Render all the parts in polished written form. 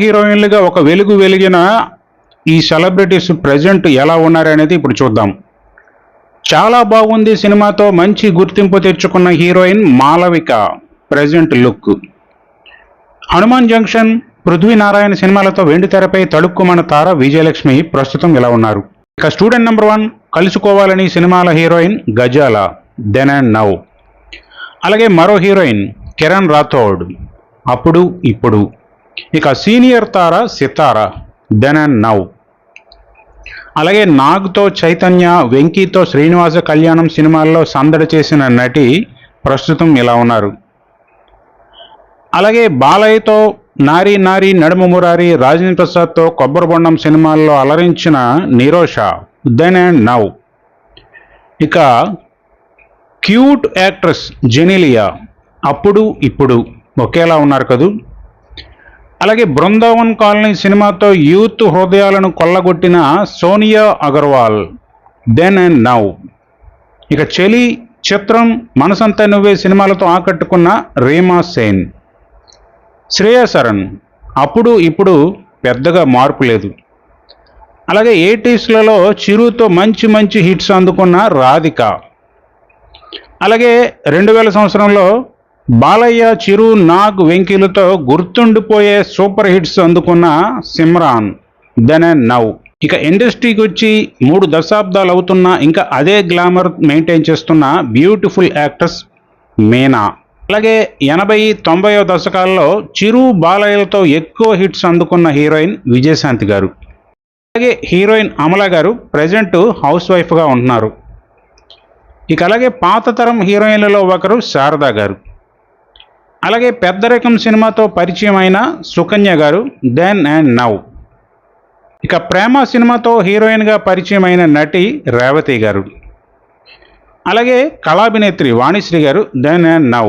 హీరోయిన్లుగా ఒక వెలుగు వెలిగిన ఈ సెలబ్రిటీస్ ప్రజెంట్ ఎలా ఉన్నారనేది ఇప్పుడు చూద్దాం. చాలా బాగుంది సినిమాతో మంచి గుర్తింపు తెచ్చుకున్న heroine Malavika present look. Hanuman junction, Prithvi Narayana సినిమాలతో వెండితెరపై తళుక్కుమన్న తార విజయలక్ష్మి ప్రస్తుతం ఇలా ఉన్నారు. ఇక స్టూడెంట్ నెంబర్ 1 కలుసుకోవాలని సినిమాల హీరోయిన్ గజాల దెన్ అండ్ నౌ. అలాగే మరో హీరోయిన్ కిరణ్ రాథోడ్ అప్పుడు ఇప్పుడు. ఇక సీనియర్ తార సితార దెన్ అండ్ నౌ. అలాగే నాగ్తో చైతన్య, వెంకీతో శ్రీనివాస కళ్యాణం సినిమాల్లో సందడి చేసిన నటి ప్రస్తుతం ఇలా ఉన్నారు. అలాగే బాలయ్యతో నారీ నారీ నడుమ మురారి, రాజేంద్ర ప్రసాద్తో కొబ్బరిబొండం సినిమాల్లో అలరించిన నిరోష దెన్ అండ్ నౌ. ఇక క్యూట్ యాక్ట్రెస్ జెనీలియా అప్పుడు ఇప్పుడు ఒకేలా ఉన్నారు కదూ. అలాగే బృందావన్ కాలనీ సినిమాతో యూత్ హృదయాలను కొల్లగొట్టిన Sonia Agarwal then and now. ఇక చెలి, చిత్రం, మనసంతా నువ్వే సినిమాలతో ఆకట్టుకున్న రీమా సేన్. శ్రేయా సరన్ అప్పుడు ఇప్పుడు పెద్దగా మార్పు లేదు. అలాగే 80sలలో చిరుతో మంచి మంచి హిట్స్ అందుకున్న రాధిక. అలాగే 2000 సంవత్సరంలో బాలయ్య, చిరు, నాగ్, వెంకీలతో గుర్తుండిపోయే సూపర్ హిట్స్ అందుకున్న సిమ్రాన్ దెన్ అండ్ నౌ. ఇక ఇండస్ట్రీకి వచ్చి 3 దశాబ్దాలు అవుతున్నా ఇంకా అదే గ్లామర్ మెయింటైన్ చేస్తున్న బ్యూటిఫుల్ యాక్ట్రెస్ మీనా. అలాగే 80, 90 దశకాల్లో చిరు, బాలయ్యలతో ఎక్కువ హిట్స్ అందుకున్న హీరోయిన్ విజయశాంతి గారు. అలాగే హీరోయిన్ అమలా గారు ప్రజెంట్ హౌస్ వైఫ్గా ఉంటున్నారు. ఇక అలాగే పాత తరం హీరోయిన్లలో ఒకరు శారదా గారు. అలాగే పెద్దరికం సినిమాతో పరిచయం అయిన సుకన్య గారు దెన్ అండ్ నౌ. ఇక ప్రేమ సినిమాతో హీరోయిన్గా పరిచయం అయిన నటి రేవతి గారు. అలాగే కళాభినేత్రి వాణిశ్రీ గారు దెన్ అండ్ నౌ.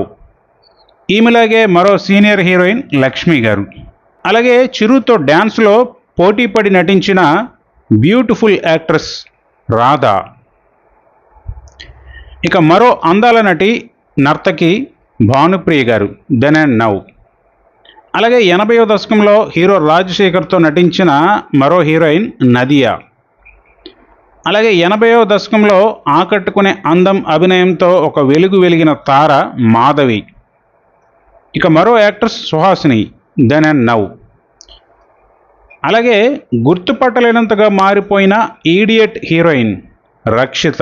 ఈమెలాగే మరో సీనియర్ హీరోయిన్ లక్ష్మి గారు. అలాగే చిరుతో డ్యాన్స్లో పోటీపడి నటించిన బ్యూటిఫుల్ యాక్ట్రెస్ రాధా. ఇక మరో అందాల నటి నర్తకి భానుప్రియ గారు దెన్ అండ్ నౌ. అలాగే 80వ దశకంలో హీరో రాజశేఖర్తో నటించిన మరో హీరోయిన్ నదియా. అలాగే 80వ దశకంలో ఆకట్టుకునే అందం, అభినయంతో ఒక వెలుగు వెలిగిన తార మాధవి. ఇక మరో actress Suhasini then and now. అలాగే గుర్తుపట్టలేనంతగా మారిపోయిన ఈడియట్ హీరోయిన్ రక్షిత.